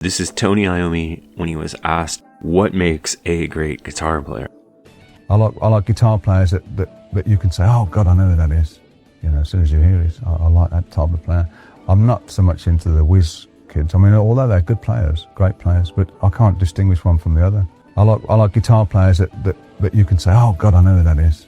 This is Tony Iommi when he was asked what makes a great guitar player. I like guitar players that you can say, oh God, I know who that is. You know, as soon as you hear it, I like that type of player. I'm not so much into the whiz kids. I mean, although they're good players, great players, but I can't distinguish one from the other. I like guitar players that you can say, oh God, I know who that is.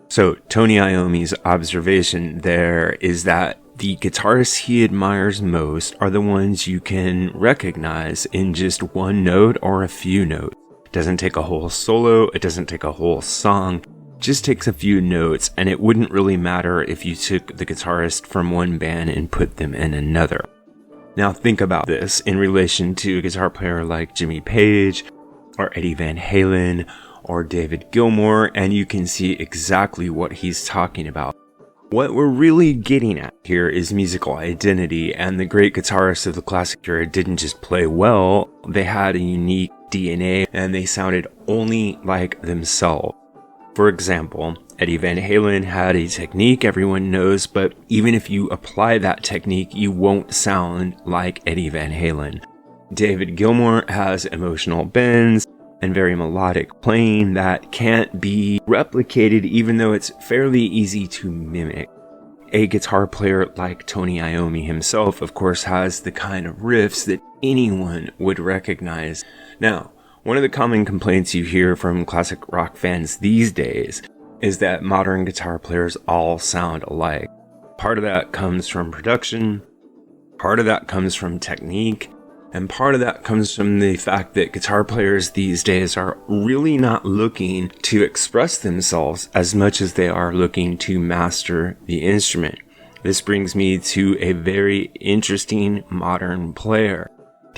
So Tony Iommi's observation there is that the guitarists he admires most are the ones you can recognize in just one note or a few notes. It doesn't take a whole solo, it doesn't take a whole song, it just takes a few notes, and it wouldn't really matter if you took the guitarist from one band and put them in another. Now think about this in relation to a guitar player like Jimmy Page, or Eddie Van Halen, or David Gilmour, and you can see exactly what he's talking about. What we're really getting at here is musical identity, and the great guitarists of the classic era didn't just play well, they had a unique DNA, and they sounded only like themselves. For example, Eddie Van Halen had a technique everyone knows, but even if you apply that technique, you won't sound like Eddie Van Halen. David Gilmour has emotional bends and very melodic playing that can't be replicated, even though it's fairly easy to mimic. A guitar player like Tony Iommi himself, of course, has the kind of riffs that anyone would recognize. Now, one of the common complaints you hear from classic rock fans these days is that modern guitar players all sound alike. Part of that comes from production, part of that comes from technique, and part of that comes from the fact that guitar players these days are really not looking to express themselves as much as they are looking to master the instrument. This brings me to a very interesting modern player,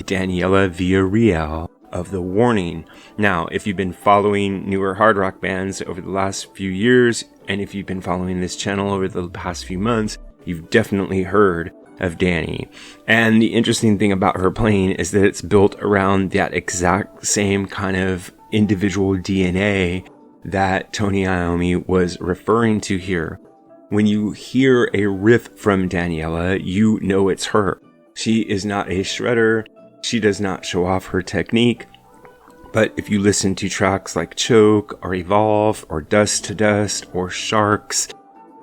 Daniella Villarreal of The Warning. Now, if you've been following newer hard rock bands over the last few years, and if you've been following this channel over the past few months, you've definitely heard of Danny. And the interesting thing about her playing is that it's built around that exact same kind of individual DNA that Tony Iommi was referring to here. When you hear a riff from Daniella, you know it's her. She is not a shredder. She does not show off her technique. But if you listen to tracks like Choke or Evolve or Dust to Dust or Sharks,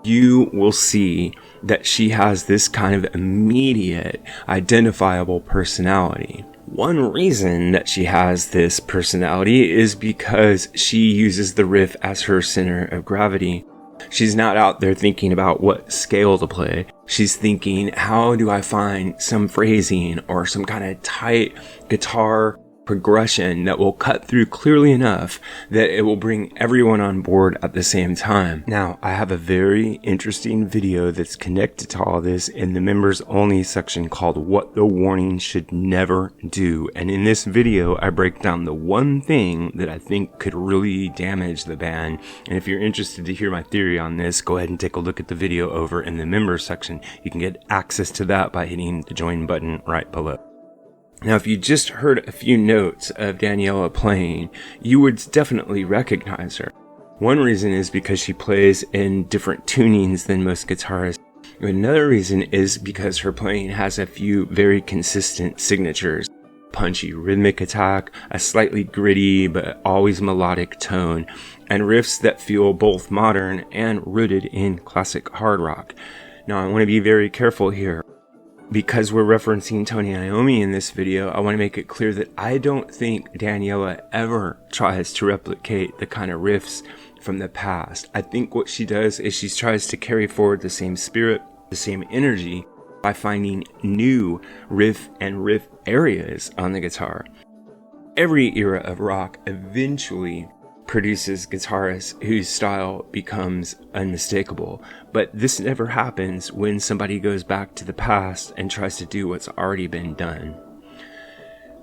you will see that she has this kind of immediate, identifiable personality. One reason that she has this personality is because she uses the riff as her center of gravity. She's not out there thinking about what scale to play. She's thinking, how do I find some phrasing or some kind of tight guitar progression that will cut through clearly enough that it will bring everyone on board at the same time. Now, I have a very interesting video that's connected to all this in the members only section called What the Warning Should Never Do. And in this video, I break down the one thing that I think could really damage the band. And if you're interested to hear my theory on this, go ahead and take a look at the video over in the members section. You can get access to that by hitting the join button right below. Now, if you just heard a few notes of Daniella playing, you would definitely recognize her. One reason is because she plays in different tunings than most guitarists. Another reason is because her playing has a few very consistent signatures. Punchy rhythmic attack, a slightly gritty but always melodic tone, and riffs that feel both modern and rooted in classic hard rock. Now, I want to be very careful here. Because we're referencing Tony Iommi in this video, I want to make it clear that I don't think Daniella ever tries to replicate the kind of riffs from the past. I think what she does is she tries to carry forward the same spirit, the same energy, by finding new riff and riff areas on the guitar. Every era of rock eventually produces guitarists whose style becomes unmistakable, but this never happens when somebody goes back to the past and tries to do what's already been done.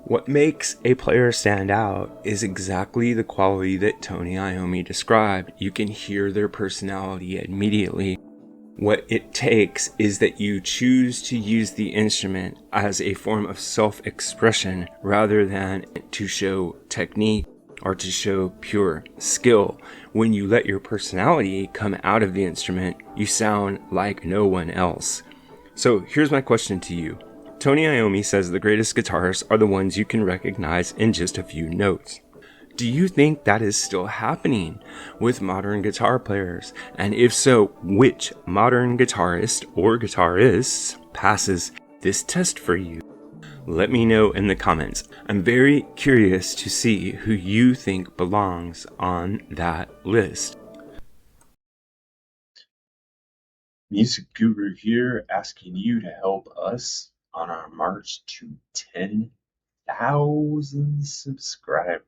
What makes a player stand out is exactly the quality that Tony Iommi described. You can hear their personality immediately. What it takes is that you choose to use the instrument as a form of self-expression rather than to show technique or to show pure skill. When you let your personality come out of the instrument, you sound like no one else. So here's my question to you. Tony Iommi says the greatest guitarists are the ones you can recognize in just a few notes. Do you think that is still happening with modern guitar players? And if so, which modern guitarist or guitarists passes this test for you? Let me know in the comments. I'm very curious to see who you think belongs on that list. Music Guru here, asking you to help us on our march to 10,000 subscribers.